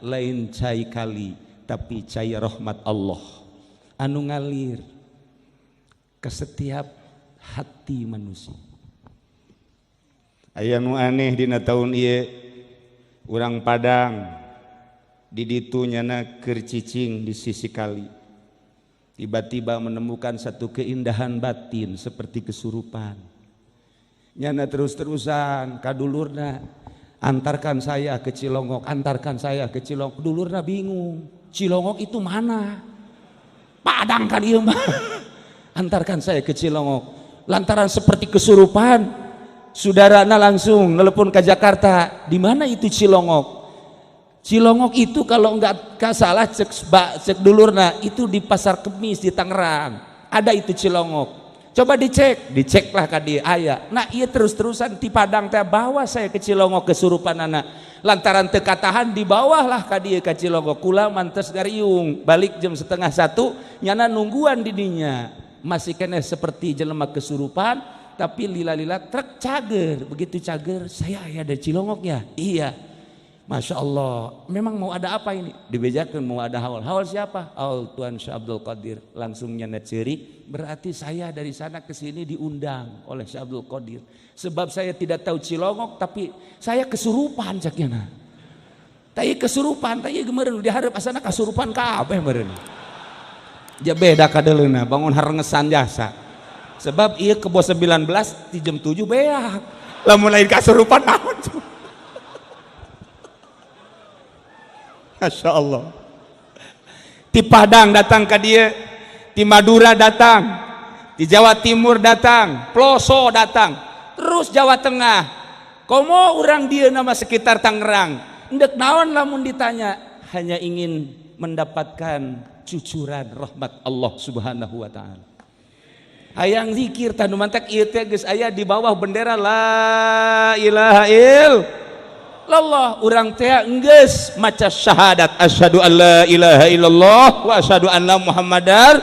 lain cai kali tapi cai rahmat Allah anu ngalir ke setiap hati manusia. Aya nu aneh dina taun ieu urang Padang di ditu nyana keur cicing di sisi kali tiba-tiba menemukan satu keindahan batin seperti kesurupan. Nyana terus-terusan kadulurna, antarkan saya ke Cilongok, antarkan saya ke Cilongok. Dulurna bingung, Cilongok itu mana? Padang kan ieu mah. Antarkan saya ke Cilongok. Lantaran seperti kesurupan, saudarana langsung nelpon ke Jakarta. Di mana itu Cilongok? Cilongok itu kalau enggak salah cek dulurna itu di Pasar Kemis di Tangerang. Ada itu Cilongok. Coba diceklah ka dia aya. Nah iya terus-terusan ti Padang teh bawa saya ke Cilongok kesurupan anak. Lantaran teu katahan dibawahlah ka dia ke Cilongok. Kula mantes gariung balik jam 12:30 nyana nungguan di dinya. Masih kena seperti jelema kesurupan tapi lila-lila trek cager. Begitu cager saya ada Cilongok ya. Iya. Masya Allah, memang mau ada apa ini? Dibejakan mau ada haul. Haul siapa? Haul Tuan Syekh Abdul Qadir. Langsung nyanet ciri, berarti saya dari sana ke sini diundang oleh Syekh Abdul Qadir. Sebab saya tidak tahu Cilongok, tapi saya kesurupan caknya. Tapi kesurupan, tapi kemarin diharap asana kesurupan kabeh meureun. Ja beda kadeleuna, bangun harengesan jasa. Sebab ieu kebo 19 di jam 7 beak. Lamun lain kesurupan naon tuh? Masya Allah. Di Padang datang ke dia, di Madura datang, di Jawa Timur datang, Ploso datang, terus Jawa Tengah. Komo orang dia nama sekitar Tangerang. Ndek naon lamun ditanya, hanya ingin mendapatkan cucuran rahmat Allah Subhanahu wa taala. Hayang zikir tanu mantak ieu teh geus aya di bawah bendera la ilaha illallah, urang teh enggeus maca syahadat asyhadu alla ilaha illallah wa asyhadu anna muhammadar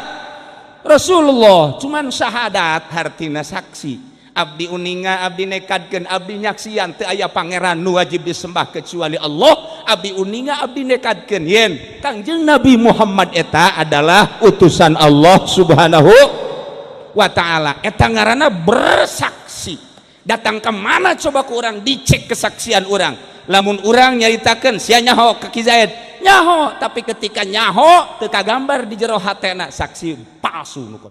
rasulullah. Cuman syahadat hartina saksi. Abdi uninga, abdi nekadkeun, abdi nyaksian teu aya pangeran nu wajib disembah kecuali Allah. Abdi uninga, abdi nekadkeun yen Kangjeng Nabi Muhammad eta adalah utusan Allah Subhanahu wa taala. Eta ngaranna bersaksi. Datang ke mana coba ke orang, dicek kesaksian orang. Lamun urang nyaritakeun sia nyaho ke Ki Zaid nyaho, tapi ketika nyaho teu kagambar di jero hatena saksi palsu nu